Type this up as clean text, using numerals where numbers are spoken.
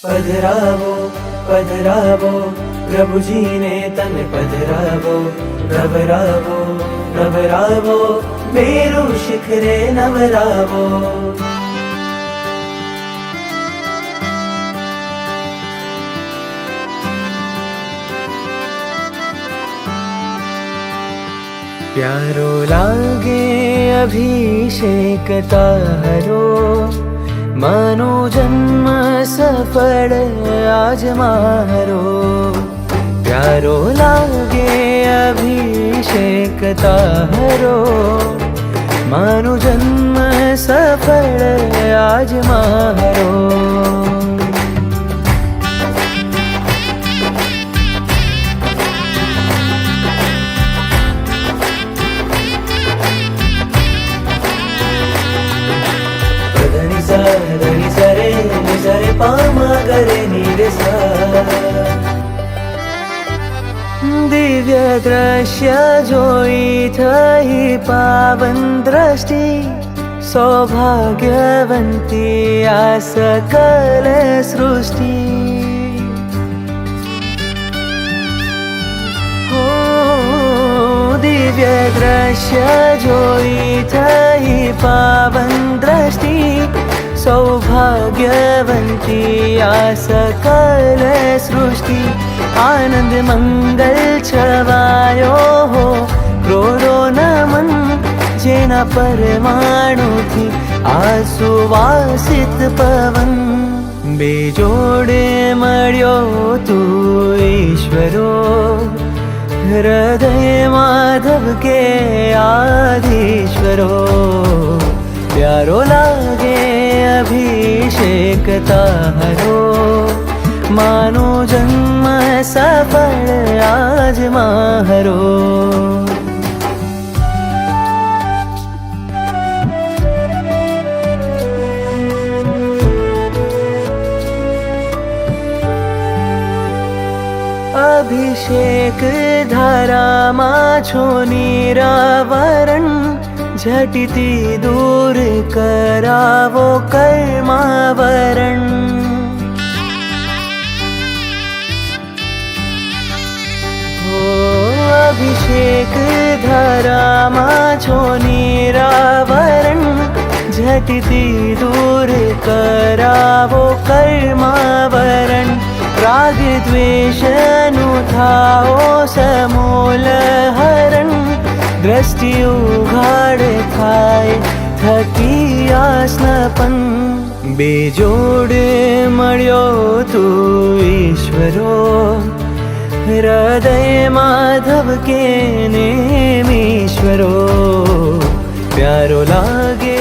પધરાવો પધરાવો પ્રભુજીને તમે પધરાવો, નવરાવો નવરાવો મેરુ શિખરે નવરાવો. प्यारो लागे अभिषेक तारो, मानो जन्म सफल आज मारो. प्यारो लागे अभिषेक तारो, मानो जन्म सफल आज मारो. धनी सरे निसरे पामा गरे निरसा. दिव्य दृश्य जोई थई पावन दृष्टि, सौभाग्यवंती आ सकल सृष्टि. हो दिव्य दृश्य जोई थई पावन दृष्टि, सौभाग्यवंती आ सकल सृष्टि. आनंद मंगल छवायो हो क्रोधो नमन, जेना परमाणु थी आसुवासित पवन. बेजोड़े मळ्यो तू ईश्वरो, हृदय माधव के आधीश्वरो. प्यारो लागे अभिषेक तारो, मानो जन्म सफल आज मारो. अभिषेक धारा मा छो निरावरण, झटिति दूर करावो कर्मावरण. अभिषेक धारा मा छो निरावरण, झटिति दूर करावो कर्मावरण. राग द्वेष नु थाओ समूल हरण, दृष्टि उघाड़ थाय थकी आसनपन. बेजोड़ मळ्यो तू ईश्वरो, हृदय माधव के नेमीश्वरो. प्यारो लागे